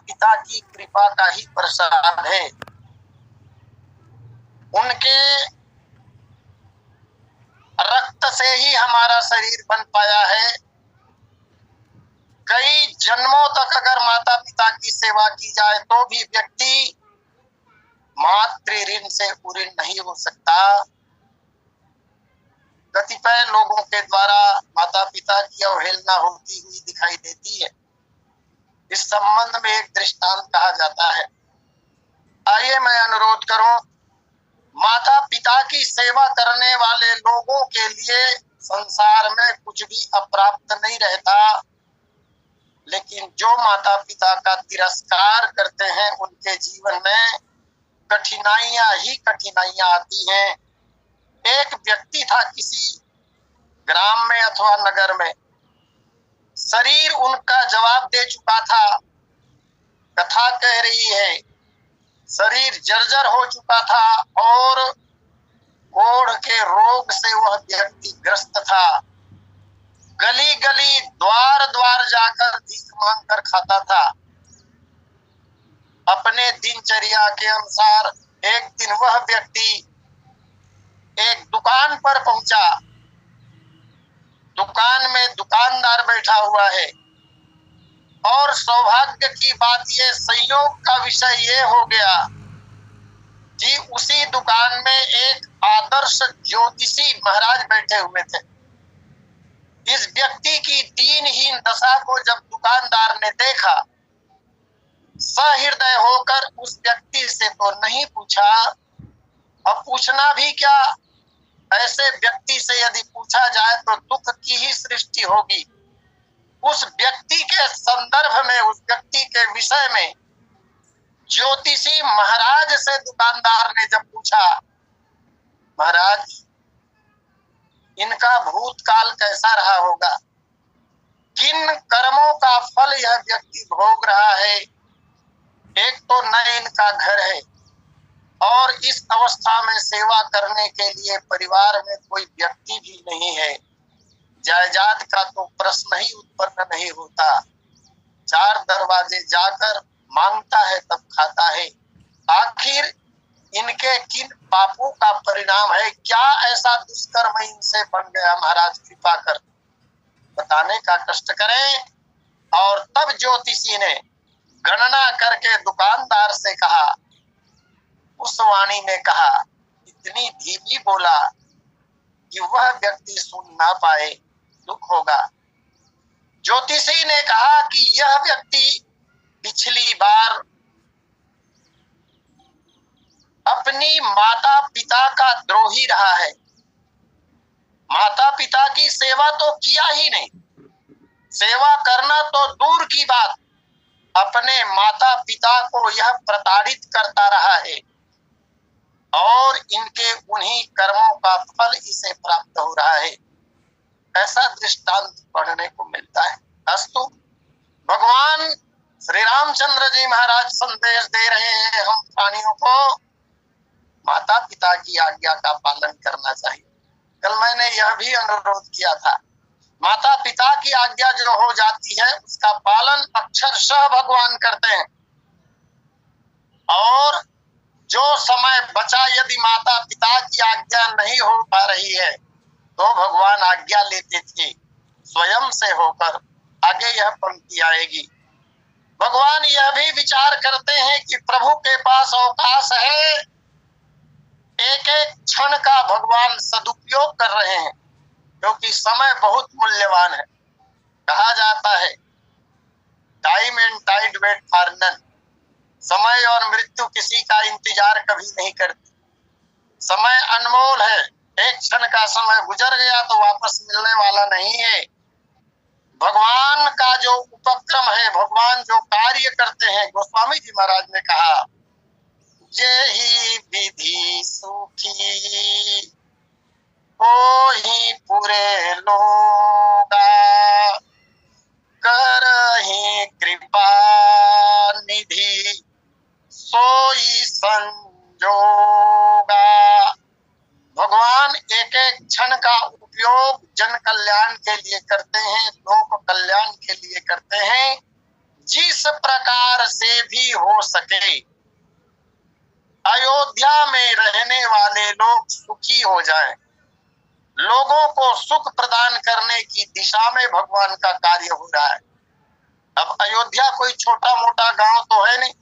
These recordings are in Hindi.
पिता की कृपा का ही प्रसाद है। उनके रक्त से ही हमारा शरीर बन पाया है। कई जन्मों तक अगर माता पिता की सेवा की जाए तो भी व्यक्ति मातृ ऋण से उऋण नहीं हो सकता। कतिपय लोगों के द्वारा माता पिता की अवहेलना होती हुई दिखाई देती है। इस संबंध में एक दृष्टांत कहा जाता है। आइए मैं अनुरोध करूं, माता पिता की सेवा करने वाले लोगों के लिए संसार में कुछ भी अप्राप्त नहीं रहता, लेकिन जो माता पिता का तिरस्कार करते हैं उनके जीवन में कठिनाइयां ही कठिनाइयां आती हैं। एक व्यक्ति था किसी ग्राम में अथवा नगर में, शरीर उनका जवाब दे चुका था। कथा कह रही है शरीर जर्जर हो चुका था और कोढ़ के रोग से वह व्यक्ति ग्रस्त था। गली गली द्वार द्वार जाकर भीख मांग कर खाता था। अपने दिनचर्या के अनुसार एक दिन वह व्यक्ति एक दुकान पर पहुंचा। दुकान में दुकानदार बैठा हुआ है और सौभाग्य की बात ये, संयोग का विषय ये हो गया कि उसी दुकान में एक आदर्श ज्योतिषी महाराज बैठे हुए थे। इस व्यक्ति की दीनहीन दशा को जब दुकानदार ने देखा, सहृदय होकर उस व्यक्ति से तो नहीं पूछा, अब पूछना भी क्या, ऐसे व्यक्ति से यदि पूछा जाए तो दुख की ही सृष्टि होगी। उस व्यक्ति के संदर्भ में, उस व्यक्ति के विषय में ज्योतिषी महाराज से दुकानदार ने जब पूछा, महाराज इनका भूतकाल कैसा रहा होगा, किन कर्मों का फल यह व्यक्ति भोग रहा है। एक तो न इनका घर है और इस अवस्था में सेवा करने के लिए परिवार में कोई व्यक्ति भी नहीं है। जायदाद का तो प्रश्न ही उत्पन्न नहीं होता। चार दरवाजे जाकर मांगता है तब खाता है। आखिर इनके किन पापों का परिणाम है, क्या ऐसा दुष्कर्म इनसे बन गया, महाराज कृपा कर बताने का कष्ट करें। और तब ज्योतिषी ने गणना करके दुकानदार से कहा। उस वाणी ने कहा, इतनी धीमी बोला कि वह व्यक्ति सुन ना पाए, दुख होगा। ज्योतिषी ने कहा कि यह व्यक्ति पिछली बार अपनी माता पिता का द्रोही रहा है। माता पिता की सेवा तो किया ही नहीं, सेवा करना तो दूर की बात, अपने माता पिता को यह प्रताड़ित करता रहा है और इनके उन्हीं कर्मों का फल इसे प्राप्त हो रहा है। ऐसा दृष्टांत पढ़ने को मिलता है। अस्तु, भगवान श्री रामचंद्र जी महाराज संदेश दे रहे हैं हम प्राणियों को माता पिता की आज्ञा का पालन करना चाहिए। कल मैंने यह भी अनुरोध किया था, माता पिता की आज्ञा जो हो जाती है उसका पालन अक्षरशः भगवान करते हैं। और जो समय बचा यदि माता पिता की आज्ञा नहीं हो पा रही है तो भगवान आज्ञा लेते थे स्वयं से होकर। आगे यह पंक्ति आएगी। भगवान यह भी विचार करते हैं कि प्रभु के पास अवकाश है, एक एक क्षण का भगवान सदुपयोग कर रहे हैं, क्योंकि समय बहुत मूल्यवान है। कहा जाता है time and tide wait for none, समय और मृत्यु किसी का इंतजार कभी नहीं करती। समय अनमोल है, एक क्षण का समय गुजर गया तो वापस मिलने वाला नहीं है। भगवान का जो उपक्रम है, भगवान जो कार्य करते हैं, गोस्वामी जी महाराज ने कहा, जेहि विधि सुखी होहि पुरे लोगा, करहि कृपा निधि सोई संजोगा। भगवान एक एक क्षण का उपयोग जन कल्याण के लिए करते हैं, लोक कल्याण के लिए करते हैं। जिस प्रकार से भी हो सके अयोध्या में रहने वाले लोग सुखी हो जाएं, लोगों को सुख प्रदान करने की दिशा में भगवान का कार्य हो रहा है। अब अयोध्या कोई छोटा मोटा गांव तो है नहीं।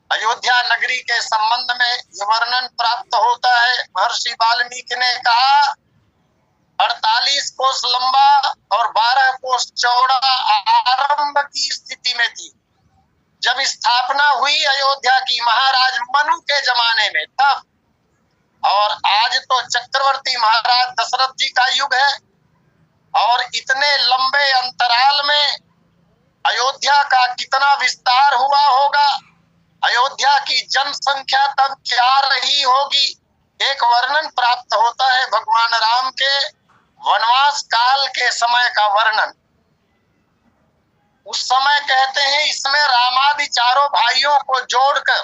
अयोध्या नगरी के संबंध में ये वर्णन प्राप्त होता है। महर्षि वाल्मीकि ने कहा 48 कोस लंबा और 12 कोस चौड़ा आरंभ की स्थिति में थी। जब स्थापना हुई अयोध्या की महाराज मनु के जमाने में तब, और आज तो चक्रवर्ती महाराज दशरथ जी का युग है, और इतने लंबे अंतराल में अयोध्या का कितना विस्तार हुआ होगा, अयोध्या की जनसंख्या तब क्या रही होगी। एक वर्णन प्राप्त होता है भगवान राम के वनवास काल के समय का वर्णन। उस समय कहते हैं इसमें रामादि चारों भाइयों को जोड़कर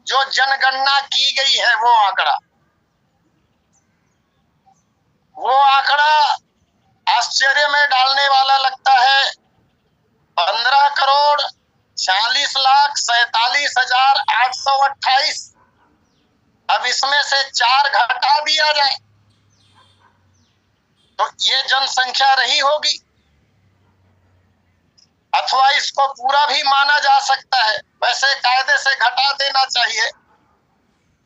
जो जनगणना की गई है वो आंकड़ा आश्चर्य में डालने वाला लगता है। 15,40,47,828। अब इसमें से 4 घटा दिया जाए तो ये जनसंख्या रही होगी, अथवा इसको पूरा भी माना जा सकता है। वैसे कायदे से घटा देना चाहिए,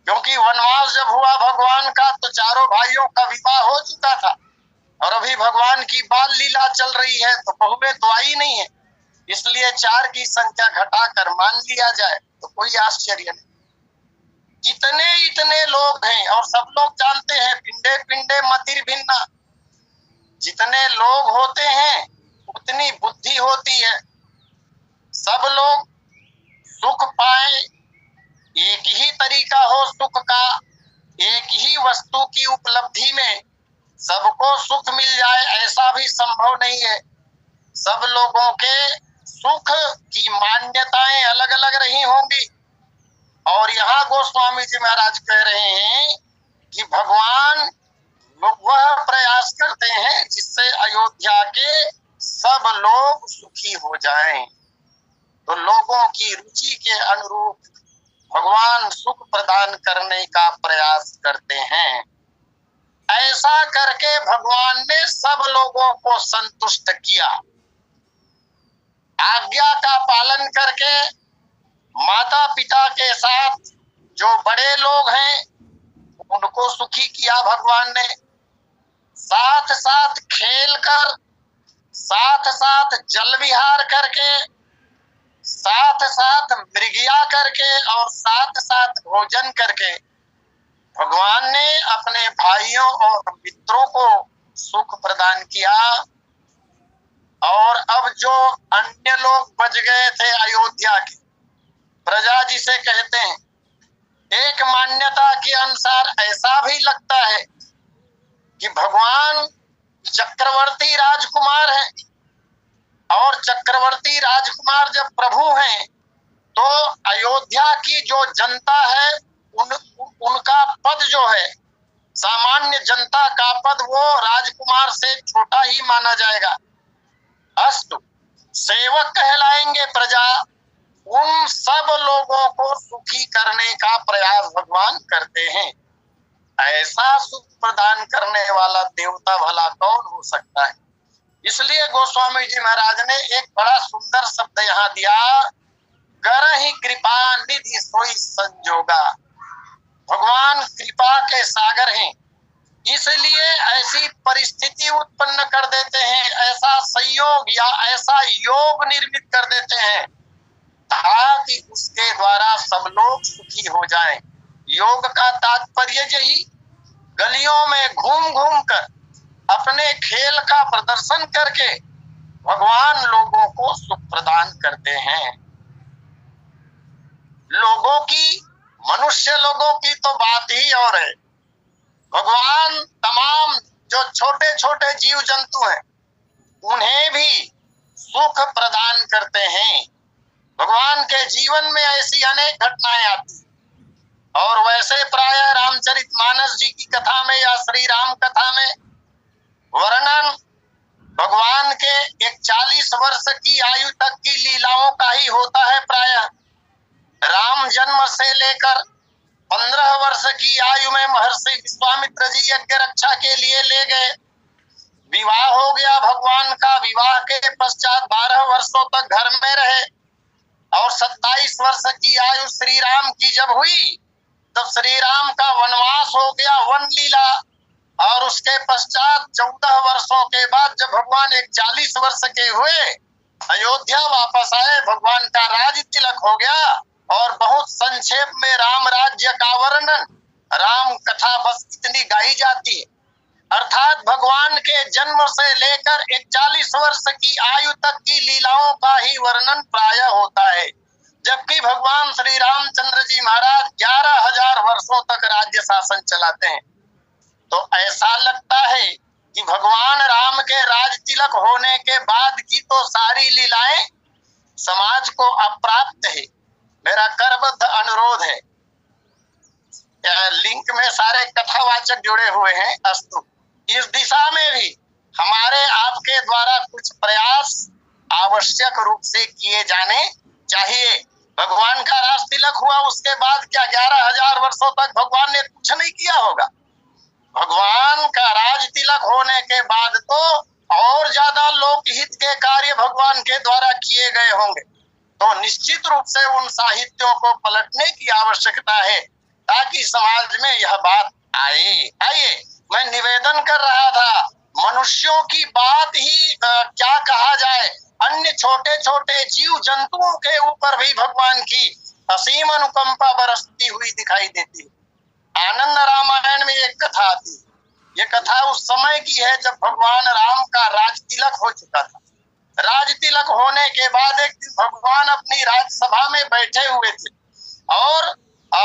क्योंकि वनवास जब हुआ भगवान का तो चारों भाइयों का विवाह हो चुका था और अभी भगवान की बाल लीला चल रही है, तो बहुएं तो आई नहीं है, इसलिए 4 की संख्या घटाकर मान लिया जाए तो कोई आश्चर्य नहीं। इतने लोग हैं और सब लोग जानते हैं पिंडे पिंडे मतिर भिन्ना। जितने लोग होते हैं उतनी बुद्धि होती है। सब लोग सुख पाए, एक ही तरीका हो सुख का, एक ही वस्तु की उपलब्धि में सबको सुख मिल जाए ऐसा भी संभव नहीं है। सब लोगों के सुख की मान्यताएं अलग अलग रही होंगी। और यहाँ गोस्वामी जी महाराज कह रहे हैं कि भगवान वह प्रयास करते हैं जिससे अयोध्या के सब लोग सुखी हो जाएं। तो लोगों की रुचि के अनुरूप भगवान सुख प्रदान करने का प्रयास करते हैं। ऐसा करके भगवान ने सब लोगों को संतुष्ट किया। आज्ञा का पालन करके माता पिता के साथ जो बड़े लोग हैं उनको सुखी किया भगवान ने। साथ साथ खेल कर, साथ साथ जल विहार करके, साथ साथ मृगिया करके और साथ साथ भोजन करके भगवान ने अपने भाइयों और मित्रों को सुख प्रदान किया। और अब जो अन्य लोग बच गए थे अयोध्या के प्रजा जिसे कहते हैं, एक मान्यता के अनुसार ऐसा भी लगता है कि भगवान चक्रवर्ती राजकुमार हैं और चक्रवर्ती राजकुमार जब प्रभु हैं तो अयोध्या की जो जनता है उनका पद जो है, सामान्य जनता का पद, वो राजकुमार से छोटा ही माना जाएगा। अस्तु सेवक कहलाएंगे प्रजा। उन सब लोगों को सुखी करने का प्रयास भगवान करते हैं। ऐसा सुख प्रदान करने वाला देवता भला कौन हो सकता है। इसलिए गोस्वामी जी महाराज ने एक बड़ा सुंदर शब्द यहाँ दिया, करहि कृपा निधि सोई संजोगा। भगवान कृपा के सागर हैं, इसलिए ऐसी परिस्थिति उत्पन्न कर देते हैं, ऐसा संयोग या ऐसा योग निर्मित कर देते हैं ताकि उसके द्वारा सब लोग सुखी हो जाएं। योग का तात्पर्य यही, गलियों में घूम घूम कर अपने खेल का प्रदर्शन करके भगवान लोगों को सुख प्रदान करते हैं। लोगों की, मनुष्य लोगों की तो बात ही और है। भगवान तमाम जो छोटे छोटे जीव जंतु हैं उन्हें भी सुख प्रदान करते हैं। भगवान के जीवन में ऐसी अनेक घटनाएं आती, और वैसे प्राय रामचरितमानस जी की कथा में या श्री राम कथा में वर्णन भगवान के एक 40 वर्ष की आयु तक की लीलाओं का ही होता है प्रायः। राम जन्म से लेकर 15 वर्ष की आयु में महर्षि विश्वामित्र जी यज्ञ रक्षा के लिए ले गए। विवाह हो गया भगवान का। विवाह के पश्चात 12 वर्षों तक घर में रहे और 27 वर्ष की आयु श्री राम की जब हुई तब श्री राम का वनवास हो गया, वन लीला। और उसके पश्चात 14 वर्षों के बाद जब भगवान 40 वर्ष के हुए, अयोध्या वापस आए, भगवान का राज तिलक हो गया। और बहुत संक्षेप में राम राज्य का वर्णन, राम कथा बस इतनी गाई जाती है। अर्थात भगवान के जन्म से लेकर 41 वर्ष की आयु तक की लीलाओं का ही वर्णन प्रायः होता है, जबकि भगवान श्री रामचंद्र जी महाराज 11,000 वर्षों तक राज्य शासन चलाते हैं। तो ऐसा लगता है कि भगवान राम के राज तिलक होने के बाद की तो सारी लीलाएं समाज को अप्राप्त है। मेरा करबद्ध अनुरोध है, लिंक में सारे कथावाचक जुड़े हुए हैं। अस्तु, इस दिशा में भी हमारे आपके द्वारा कुछ प्रयास आवश्यक रूप से किए जाने चाहिए। भगवान का राज तिलक हुआ, उसके बाद क्या 11,000 वर्षों तक भगवान ने कुछ नहीं किया होगा? भगवान का राज तिलक होने के बाद तो और ज्यादा लोकहित के कार्य भगवान के द्वारा किए गए होंगे। तो निश्चित रूप से उन साहित्यों को पलटने की आवश्यकता है ताकि समाज में यह बात आए। आइए, मैं निवेदन कर रहा था, मनुष्यों की बात ही क्या कहा जाए, अन्य छोटे छोटे जीव जंतुओं के ऊपर भी भगवान की असीम अनुकंपा बरसती हुई दिखाई देती है। आनंद रामायण में एक कथा आती है। ये कथा उस समय की है जब भगवान राम का राज तिलक हो चुका था। राज तिलक होने के बाद एक दिन भगवान अपनी राजसभा में बैठे हुए थे और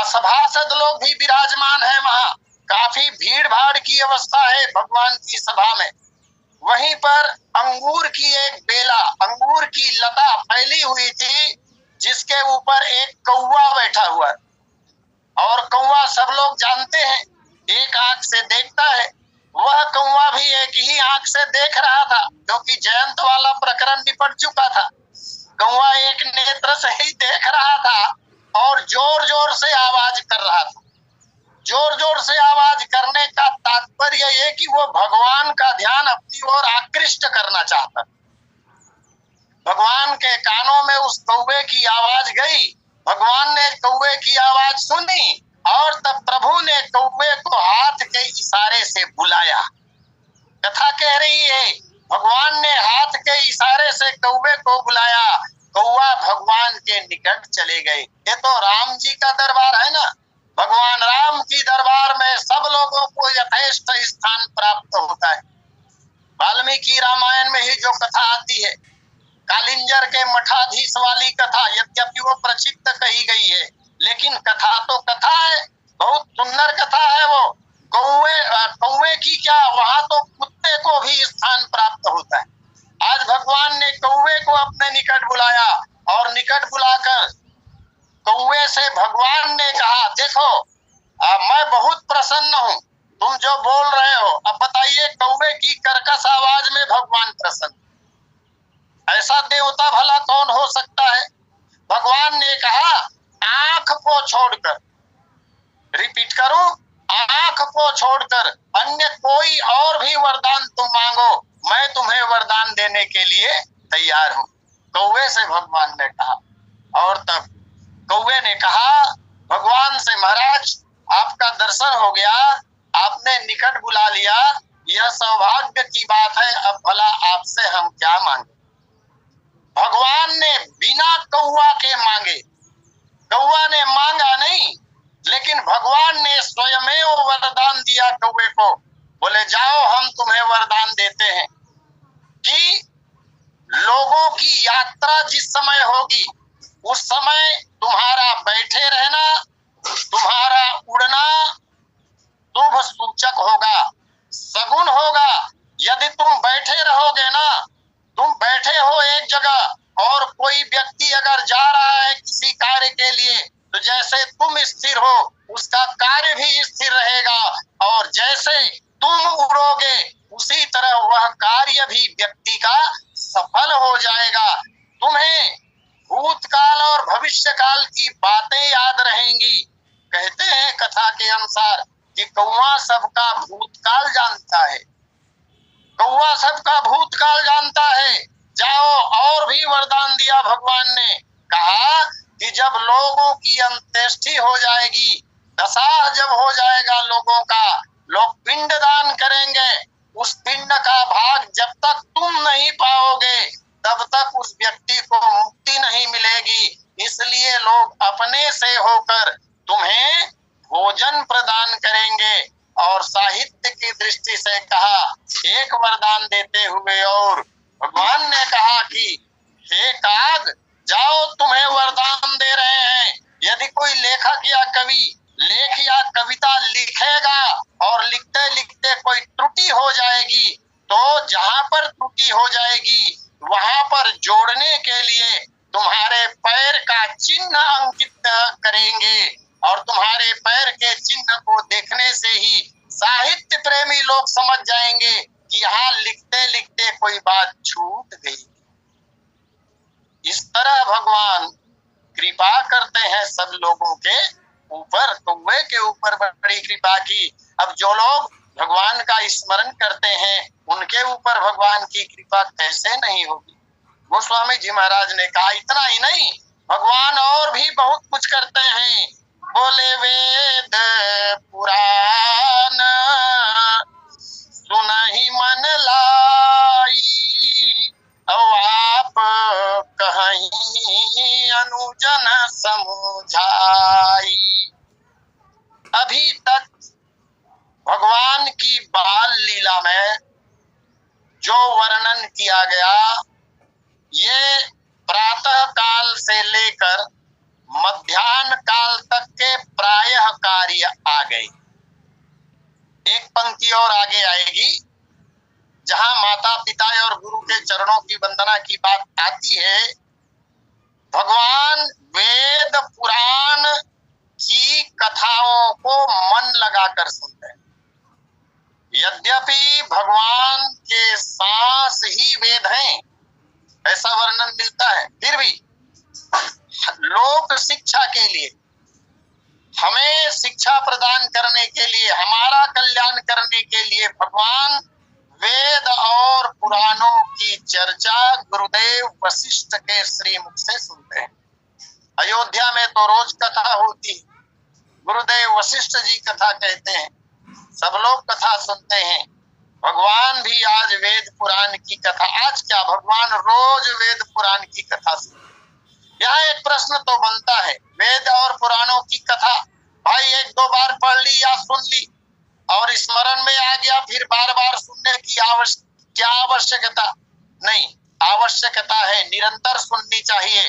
सभासद लोग भी विराजमान है। वहां काफी भीड़ भाड़ की अवस्था है भगवान की सभा में। वहीं पर अंगूर की एक बेला, अंगूर की लता फैली हुई थी, जिसके ऊपर एक कौवा बैठा हुआ है। और कौवा सब लोग जानते हैं, एक आंख से देखता है। वह कौवा भी एक ही आंख से देख रहा था, क्योंकि जयंत वाला प्रकरण निपट चुका था। कौवा एक नेत्र से ही देख रहा था और जोर जोर से आवाज कर रहा था। जोर जोर से आवाज करने का तात्पर्य ये कि वो भगवान का ध्यान अपनी ओर आकृष्ट करना चाहता। भगवान के कानों में उस कौवे की आवाज गई, भगवान ने कौवे की आवाज सुनी और तब प्रभु ने कौवे को हाथ के इशारे से बुलाया। कथा कह रही है, भगवान ने हाथ के इशारे से कौवे को बुलाया, कौवा भगवान के निकट चले गए। ये तो राम जी का दरबार है ना। भगवान राम की दरबार में सब लोगों को यथेष्ट स्थान प्राप्त होता है। वाल्मीकि रामायण में ही जो कथा आती है, कालिंजर के मठाधीश वाली कथा, यद्यपि वो प्रक्षिप्त कही गई है, लेकिन कथा तो कथा है, बहुत सुंदर कथा है वो। कौवे की क्या, वहां तो कुत्ते को भी स्थान प्राप्त होता है। आज भगवान ने कौवे को अपने निकट बुलाया और निकट बुलाकर कौवे से भगवान ने कहा, देखो मैं बहुत प्रसन्न हूँ, तुम जो बोल रहे हो। अब बताइए, कौवे की कर्कश आवाज में भगवान प्रसन्न, ऐसा देवता भला कौन हो सकता है? भगवान ने कहा, आंख को छोड़कर, रिपीट करूं, आंख को छोड़कर अन्य कोई और भी वरदान तुम मांगो, मैं तुम्हें वरदान देने के लिए तैयार हूं। कौवे से भगवान ने कहा। और तब कौवे ने कहा भगवान से, महाराज आपका दर्शन हो गया, आपने निकट बुला लिया, यह सौभाग्य की बात है, अब भला आपसे हम क्या मांगे? भगवान ने बिना कौवा के मांगे, कौवा ने मांगा नहीं, लेकिन भगवान ने स्वयं वरदान दिया कौवे को। बोले, जाओ हम तुम्हें वरदान देते हैं कि लोगों की यात्रा जिस समय होगी उस समय तुम्हारा बैठे रहना, तुम्हारा उड़ना शुभ सूचक होगा, सगुन होगा। यदि तुम बैठे रहोगे ना, तुम बैठे हो एक जगह और कोई व्यक्ति अगर जा रहा है किसी कार्य के लिए, तो जैसे तुम स्थिर हो उसका कार्य भी स्थिर रहेगा, और जैसे तुम उड़ोगे उसी तरह वह कार्य भी व्यक्ति का सफल हो जाएगा। तुम्हें भूतकाल और भविष्य काल की बातें याद रहेंगी। कहते हैं कथा के अनुसार कि कौवा सबका भूतकाल जानता है, कौवा सबका भूतकाल जानता है। जाओ, और भी वरदान दिया भगवान ने। कहा कि जब लोगों की अंत्येष्टि हो जाएगी, दशा जब हो जाएगा लोगों का, लोग पिंड दान करेंगे, उस पिंड का भाग जब तक तुम नहीं पाओगे तब तक उस व्यक्ति को मुक्ति नहीं मिलेगी। इसलिए लोग अपने से होकर तुम्हें भोजन प्रदान करेंगे। और साहित्य की दृष्टि से कहा, एक वरदान देते हुए और भगवान ने कहा कि हे काग, जाओ, तुम्हें वरदान दे रहे हैं। यदि कोई लेखक या कवि लेख या कविता लिखेगा और लिखते लिखते कोई त्रुटि हो जाएगी, तो जहां पर त्रुटि हो जाएगी वहां पर जोड़ने के लिए तुम्हारे पैर का चिन्ह अंकित करेंगे। और तुम्हारे पैर के चिन्ह को देखने से ही साहित्य प्रेमी लोग समझ जाएंगे कि यहाँ लिखते लिखते कोई बात छूट गई। इस तरह भगवान कृपा करते हैं सब लोगों के ऊपर। कौवे के ऊपर बड़ी कृपा की। अब जो लोग भगवान का स्मरण करते हैं उनके ऊपर भगवान की कृपा कैसे नहीं होगी। गोस्वामी जी महाराज ने कहा, इतना ही नहीं, भगवान और भी बहुत कुछ करते हैं। बोले वेद पुराण सुनहि मन लाई, और आप कहीं अनुजन समझाई। अभी तक भगवान की बाल लीला में जो वर्णन किया गया, ये प्रातः काल से लेकर मध्याह्न काल तक के प्रायः कार्य आ गए। एक पंक्ति और आगे आएगी जहां माता पिता और गुरु के चरणों की वंदना की बात आती है। भगवान वेद पुराण की कथाओं को मन लगाकर सुनते हैं। यद्यपि भगवान के सांस ही वेद हैं, ऐसा वर्णन मिलता है, फिर भी लोक शिक्षा के लिए, हमें शिक्षा प्रदान करने के लिए, हमारा कल्याण करने के लिए भगवान वेद और पुराणों की चर्चा गुरुदेव वशिष्ठ के श्रीमुख से सुनते हैं। अयोध्या में तो रोज कथा होती है, गुरुदेव वशिष्ठ जी कथा कहते हैं, सब लोग कथा सुनते हैं। भगवान भी आज वेद पुराण की कथा, आज क्या, भगवान रोज वेद पुराण की कथा सुनते। यहाँ एक प्रश्न तो बनता है, वेद और पुराणों की कथा भाई एक दो बार पढ़ ली या सुन ली और स्मरण में आ गया, फिर बार बार सुनने की क्या आवश्यकता? नहीं, आवश्यकता है, निरंतर सुननी चाहिए।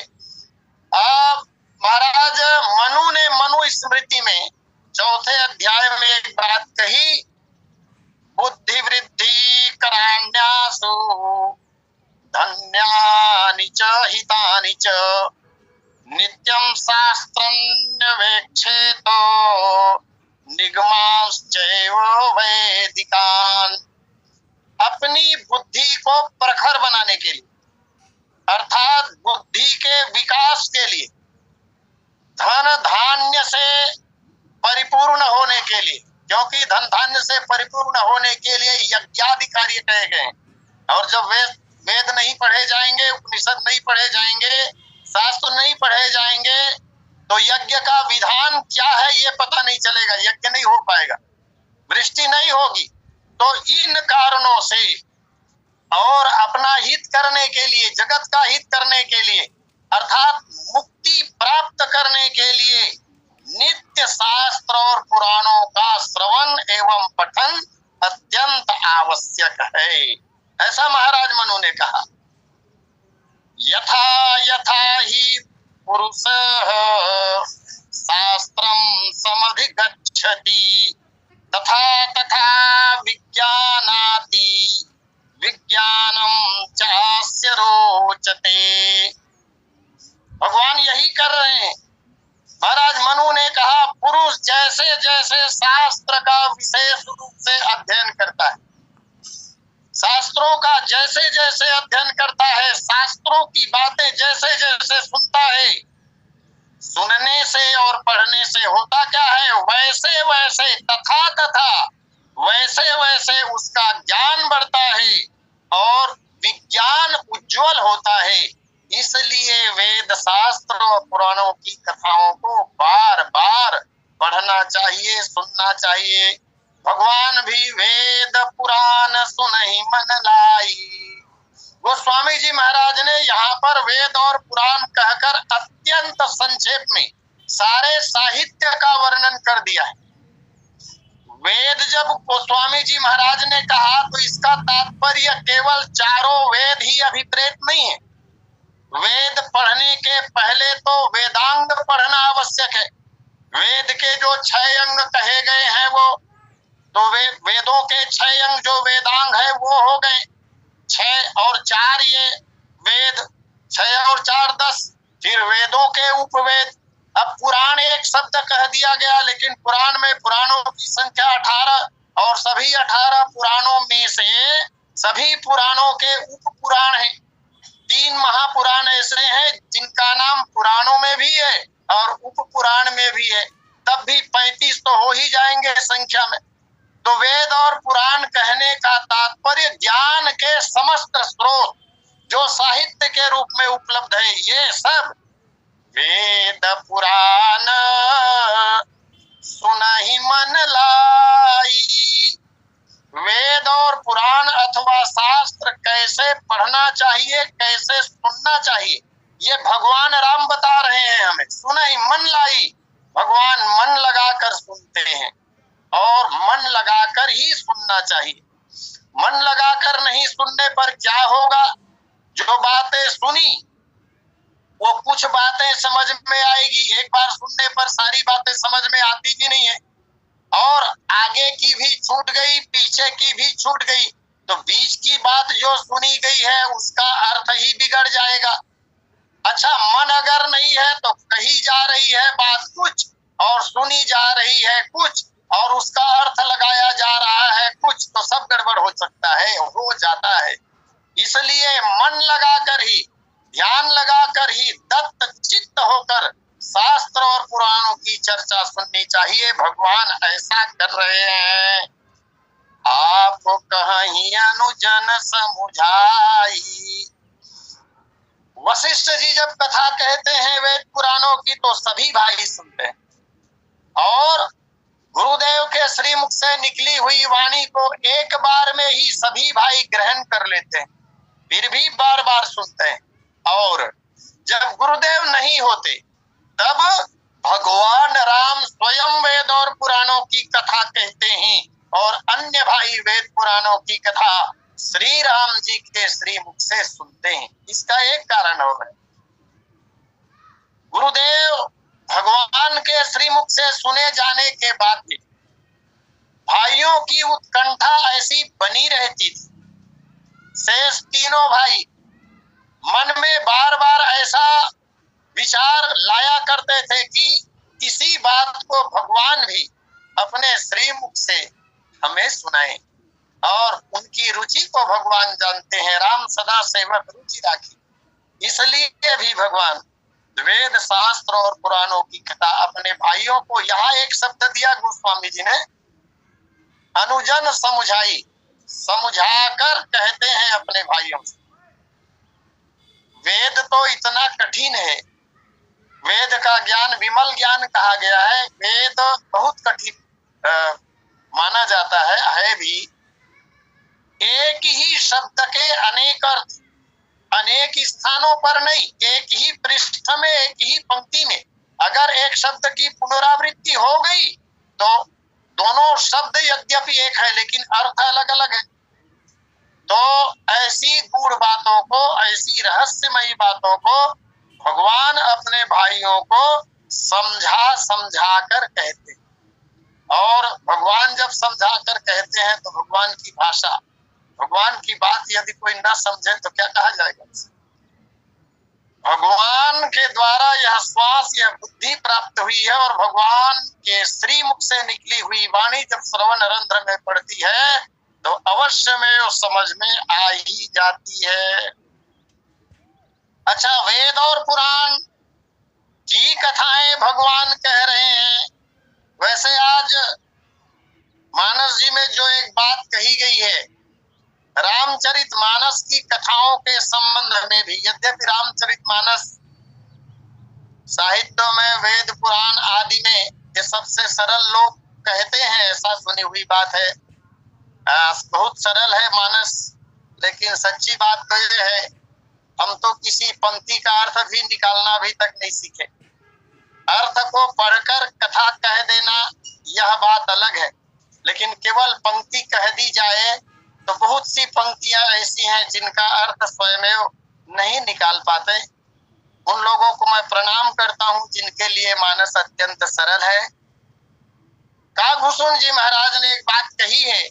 अब महाराज मनु ने मनु स्मृति में चौथे अध्याय में एक बात कही, बुद्धि वृद्धि कराण्यासु धन्यानि च हितानि च नित्यं शास्त्रन्यवेक्षेत निगमांश्चैव वैदिकान्। अपनी बुद्धि को प्रखर बनाने के लिए, अर्थात बुद्धि के विकास के लिए, धन धान्य से परिपूर्ण होने के लिए, क्योंकि धन धान्य से परिपूर्ण होने के लिए यज्ञादि कार्य कहे गए। और जब वेद नहीं पढ़े जाएंगे, उपनिषद नहीं पढ़े जाएंगे, शास्त्र नहीं पढ़े जाएंगे, तो यज्ञ का विधान क्या है ये पता नहीं चलेगा, यज्ञ नहीं हो पाएगा, वृष्टि नहीं होगी। तो इन कारणों से और अपना हित करने के लिए, जगत का हित करने के लिए, अर्थात मुक्ति प्राप्त करने के लिए नित्य शास्त्र और पुराणों का श्रवण एवं पठन अत्यंत आवश्यक है, ऐसा महाराज मनु ने कहा। यथा यथा ही पुरुषः शास्त्रं समधिगच्छति तथा तथा विज्ञानाति विज्ञानम चास्य रोचते। भगवान यही कर रहे हैं। महाराज मनु ने कहा, पुरुष जैसे जैसे शास्त्र का विशेष रूप से अध्ययन करता है, शास्त्रों का जैसे जैसे अध्ययन करता है, शास्त्रों की बातें जैसे जैसे सुनता है, सुनने से और पढ़ने से होता क्या है, वैसे वैसे तथा तथा वैसे वैसे उसका ज्ञान बढ़ता है और विज्ञान उज्जवल होता है। इसलिए वेद शास्त्र और पुराणों की कथाओं को बार बार पढ़ना चाहिए, सुनना चाहिए। भगवान भी वेद पुराण सुनहि मन लाई। गोस्वामी जी महाराज ने यहाँ पर वेद और पुराण कहकर अत्यंत संक्षेप में सारे साहित्य का वर्णन कर दिया है। वेद जब गोस्वामी जी महाराज ने कहा तो इसका तात्पर्य केवल चारों वेद ही अभिप्रेत नहीं है। वेद पढ़ने के पहले तो वेदांग पढ़ना आवश्यक है। वेद के जो 6 अंग कहे गए हैं वो तो वेदों के 6 अंग जो वेदांग है वो हो गए 6 और 4 ये वेद, 6 और 4 10। फिर वेदों के उपवेद। अब पुराण एक शब्द कह दिया गया, लेकिन पुराण में पुराणों की संख्या 18 और सभी 18 पुराणों में से सभी पुराणों के उप पुराण हैं। 3 महापुराण ऐसे हैं जिनका नाम पुराणों में भी है और उप पुराण में भी है, तब भी 35 तो हो ही जाएंगे संख्या में। तो वेद और पुराण कहने का तात्पर्य ज्ञान के समस्त स्रोत जो साहित्य के रूप में उपलब्ध है, ये सब वेद पुराण सुनहि मन लाई। वेद और पुराण अथवा शास्त्र कैसे पढ़ना चाहिए, कैसे सुनना चाहिए, ये भगवान राम बता रहे हैं हमें। सुनहि मन लाई, भगवान मन लगाकर सुनते हैं और मन लगाकर ही सुनना चाहिए। मन लगाकर नहीं सुनने पर क्या होगा, जो बातें सुनी वो कुछ बातें समझ में आएगी, एक बार सुनने पर सारी बातें समझ में आती भी नहीं है, और आगे की भी छूट गई, पीछे की भी छूट गई, तो बीच की बात जो सुनी गई है उसका अर्थ ही बिगड़ जाएगा। अच्छा, मन अगर नहीं है तो कही जा रही है बात कुछ और सुनी जा रही है कुछ और उसका अर्थ लगाया जा रहा है कुछ, तो सब गड़बड़ हो सकता है, हो जाता है। इसलिए मन लगाकर ही, ध्यान लगाकर ही, दत्त चित्त होकर शास्त्र और पुराणों की चर्चा सुननी चाहिए। भगवान ऐसा कर रहे हैं। आप कहीं अनुजन समुझाई। वशिष्ठ जी जब कथा कहते हैं वेद पुराणों की तो सभी भाई सुनते हैं और गुरुदेव के श्रीमुख से निकली हुई वाणी को एक बार में ही सभी भाई ग्रहण कर लेते हैं, फिर भी बार बार सुनते हैं। और जब गुरुदेव नहीं होते तब भगवान राम स्वयं वेद और पुराणों की कथा कहते हैं और अन्य भाई वेद पुराणों की कथा श्री राम जी के श्रीमुख से सुनते हैं। इसका एक कारण होगा, गुरुदेव भगवान के श्रीमुख से सुने जाने के बाद भी भाइयों की उत्कंठा ऐसी बनी रहती थी। शेष तीनों भाई मन में बार बार ऐसा विचार लाया करते थे कि इसी बात को भगवान भी अपने श्रीमुख से हमें सुनाए, और उनकी रुचि को भगवान जानते हैं। राम सदा सेवक रुचि राखी, इसलिए भी भगवान वेद शास्त्र और पुराणों की कथा अपने भाइयों को, यहाँ एक शब्द दिया गोस्वामी जी ने, अनुजन समुझाई, समझाकर कहते हैं अपने भाइयों से। वेद तो इतना कठिन है, वेद का ज्ञान विमल ज्ञान कहा गया है। वेद बहुत कठिन माना जाता है भी। एक ही शब्द के अनेक अर्थ, अनेक स्थानों पर नहीं, एक ही पृष्ठ में, एक ही पंक्ति में अगर एक शब्द की पुनरावृत्ति हो गई तो दोनों शब्द यद्यपि एक है लेकिन अर्थ अलग अलग है। तो ऐसी गूढ़ बातों को, ऐसी रहस्यमयी बातों को भगवान अपने भाइयों को समझा समझा कर कहते हैं, और भगवान जब समझा कर कहते हैं तो भगवान की भाषा, भगवान की बात यदि कोई न समझे तो क्या कहा जाएगा। भगवान के द्वारा यह श्वास, यह बुद्धि प्राप्त हुई है, और भगवान के श्रीमुख से निकली हुई वाणी जब श्रवण रंध्र में पड़ती है तो अवश्य में वो समझ में आ ही जाती है। अच्छा, वेद और पुराण की कथाएं भगवान कह रहे हैं। वैसे आज मानस जी में जो एक बात कही गई है रामचरितमानस की कथाओं के संबंध में भी, यद्यपि रामचरितमानस साहित्य में वेद पुराण आदि में ये सबसे सरल लोग कहते हैं, ऐसा सुनी हुई बात है। बहुत सरल है मानस, लेकिन सच्ची बात तो ये है हम तो किसी पंक्ति का अर्थ भी निकालना अभी तक नहीं सीखे। अर्थ को पढ़कर कथा कह देना यह बात अलग है, लेकिन केवल पंक्ति कह दी जाए तो बहुत सी पंक्तियां ऐसी हैं जिनका अर्थ स्वयं नहीं निकाल पाते। उन लोगों को मैं प्रणाम करता हूं जिनके लिए मानस अत्यंत सरल है। कागभूषण जी महाराज ने एक बात कही है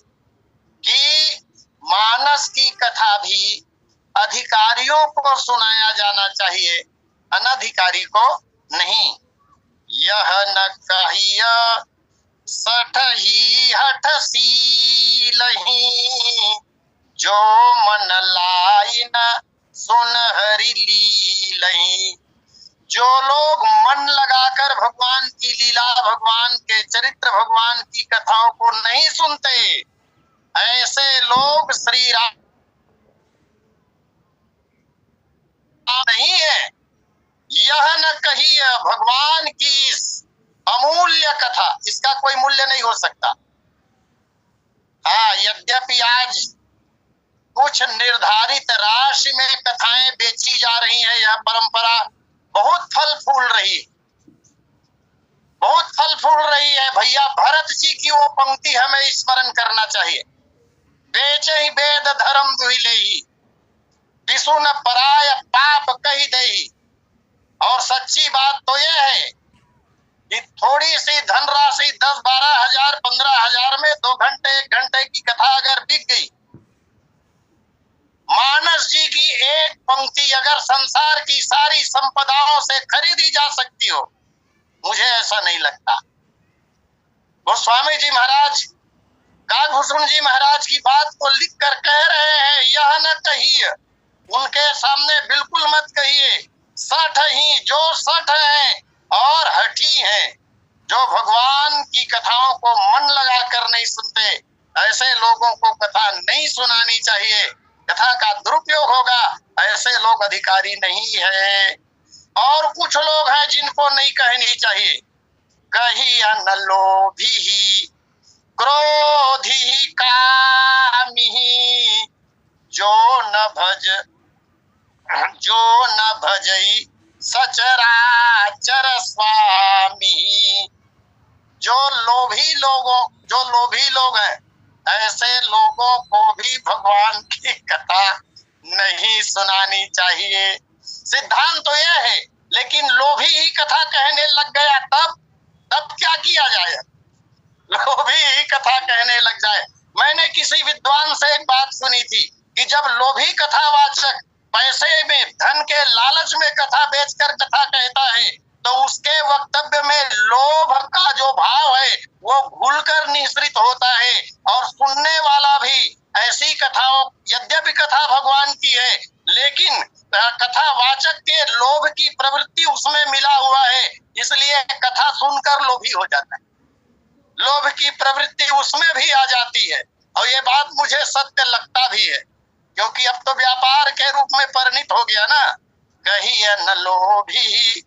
कि मानस की कथा भी अधिकारियों को सुनाया जाना चाहिए, अनधिकारी को नहीं। यह न कहिय सठही हठ सीलही, जो मन लाई न सुन हरि लीलही। जो लोग मन लगाकर भगवान की लीला, भगवान के चरित्र, भगवान की कथाओं को नहीं सुनते, ऐसे लोग श्री राम नहीं है। यह न कहिए भगवान की अमूल्य कथा, इसका कोई मूल्य नहीं हो सकता। हाँ, यद्यपि आज कुछ निर्धारित राशि में कथाएं बेची जा रही है, यह परंपरा बहुत फल फूल रही, बहुत फल फूल रही है। भैया भरत जी की वो पंक्ति हमें स्मरण करना चाहिए, बेचे ही वेद धर्म दुहिले, विसु न पराय पाप कही दही। और सच्ची बात तो यह है कि थोड़ी सी धनराशि 10-12 हजार 15 हजार में 2 घंटे 1 घंटे की कथा अगर बिक गई, मानस जी की एक पंक्ति अगर संसार की सारी संपदाओं से खरीदी जा सकती हो, मुझे ऐसा नहीं लगता। गोस्वामी जी महाराज कागभूषण जी महाराज की बात को लिख कर कह रहे हैं, यह न कहिए, उनके सामने बिल्कुल मत कहिए। सठ ही, जो सठ हैं और हठी हैं, जो भगवान की कथाओं को मन लगाकर नहीं सुनते, ऐसे लोगों को कथा नहीं सुनानी चाहिए, कथा का दुरुपयोग होगा। ऐसे लोग अधिकारी नहीं है। और कुछ लोग हैं जिनको नहीं कहनी चाहिए। कही न लोभी क्रोधी कामी, जो न भजई सचराचर स्वामी। जो लोभी लोग हैं, ऐसे लोगों को भी भगवान की कथा नहीं सुनानी चाहिए। सिद्धांत तो यह है, लेकिन लोभी ही कथा कहने लग गया तब क्या किया जाए? लोभी ही कथा कहने लग जाए। मैंने किसी विद्वान से एक बात सुनी थी कि जब लोभी कथावाचक पैसे में, धन के लालच में कथा बेचकर कथा कहता है, तो उसके वक्तव्य में लोभ का जो भाव है वो भूलकर निःसृत होता है। और सुनने वाला भी ऐसी कथाओं, यद्यपि कथा भगवान की है, लेकिन कथावाचक के लोभ की प्रवृत्ति उसमें मिला हुआ है, इसलिए कथा सुनकर लोभी हो जाता है, लोभ की प्रवृत्ति उसमें भी आ जाती है। और ये बात मुझे सत्य लगता भी है, क्योंकि अब तो व्यापार के रूप में परिणित हो गया ना। कही न लोभी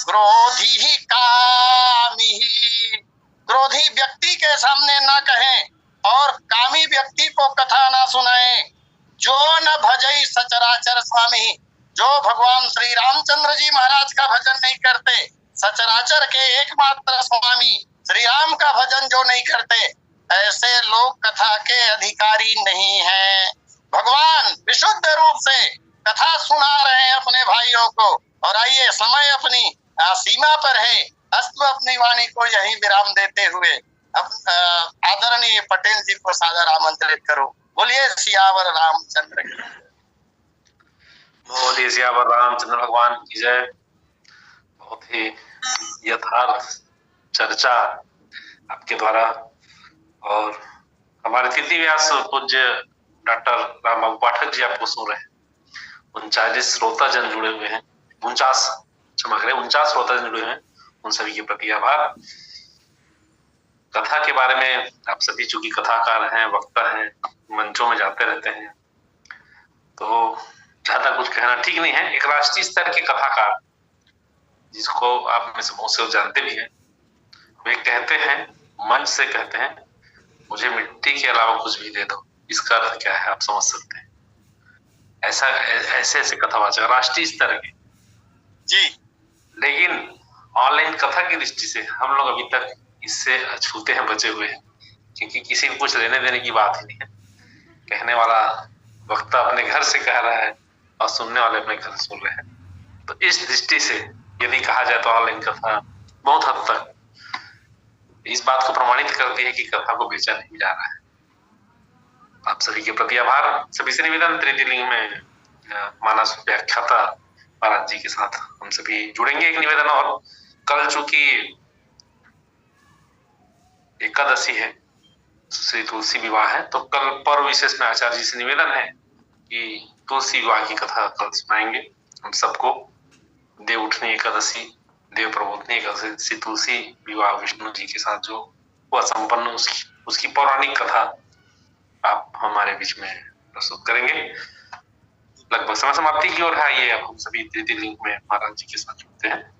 क्रोधी ही कामी, क्रोधी व्यक्ति के सामने ना कहें और कामी व्यक्ति को कथा ना सुनाएं। जो न भजई सचराचर स्वामी, जो भगवान श्री रामचंद्र जी महाराज का भजन नहीं करते, सचराचर के एकमात्र स्वामी श्री राम का भजन जो नहीं करते, ऐसे लोग कथा के अधिकारी नहीं हैं। भगवान विशुद्ध रूप से कथा सुना रहे हैं अपने भाइयों को। और आइए, समय अपनी सीमा पर है, अस्तु अपनी वाणी को यहीं विराम देते हुए आदरणीय पटेल जी को सादर आमंत्रित करो। बोलिए सियावर रामचंद्र की, बोलिए सियावर रामचंद्र भगवान की जय। बहुत ही यथार्थ चर्चा आपके द्वारा और हमारे तिथि व्यास पूज्य डॉक्टर रामबाबू पाठक जी आपको सुन रहे हैं। 39 श्रोता जन जुड़े हुए हैं, 49 श्रोता जन जुड़े हुए हैं, उन सभी के प्रति आभार। कथा के बारे में आप सभी चूंकि कथाकार हैं, वक्ता हैं, मंचों में जाते रहते हैं, तो ज्यादा कुछ कहना ठीक नहीं है। एक राष्ट्रीय स्तर के कथाकार जिसको आप में से बहुत से जानते भी हैं, वे कहते हैं, मंच से कहते हैं, मुझे मिट्टी के अलावा कुछ भी दे दो। इसका अर्थ क्या है आप समझ सकते हैं। ऐसे कथावाचक राष्ट्रीय स्तर के जी। लेकिन ऑनलाइन कथा की दृष्टि से हम लोग अभी तक इससे अछूते हैं, बचे हुए हैं, क्योंकि किसी को कुछ लेने देने की बात ही नहीं है। कहने वाला वक्ता अपने घर से कह रहा है और सुनने वाले अपने घर से सुन रहे हैं। तो इस दृष्टि से यदि कहा जाए तो ऑनलाइन कथा बहुत हद तक इस बात को प्रमाणित करती है कि कथा को बेचा नहीं जा रहा है। आप सभी के प्रति आभार। सभी से निवेदन, तृतीय लिंग में मानस व्याख्याता महाराज जी के साथ हम सभी जुड़ेंगे। एक निवेदन और, कल चूंकि एकादशी है, श्री तुलसी विवाह है, तो कल पर्व विशेष में आचार्य जी से निवेदन है कि तुलसी विवाह की कथा कल सुनाएंगे हम सबको। देव उठनी एकादशी, देव प्रबोधनी एकादशी, श्री तुलसी विवाह विष्णु जी के साथ जो हुआ संपन्न, उसकी पौराणिक कथा आप हमारे बीच में प्रस्तुत करेंगे। लगभग समय समाप्ति की ओर है। ये अब हम सभी तृतीय लिंग में महाराज जी के साथ जुड़ते हैं।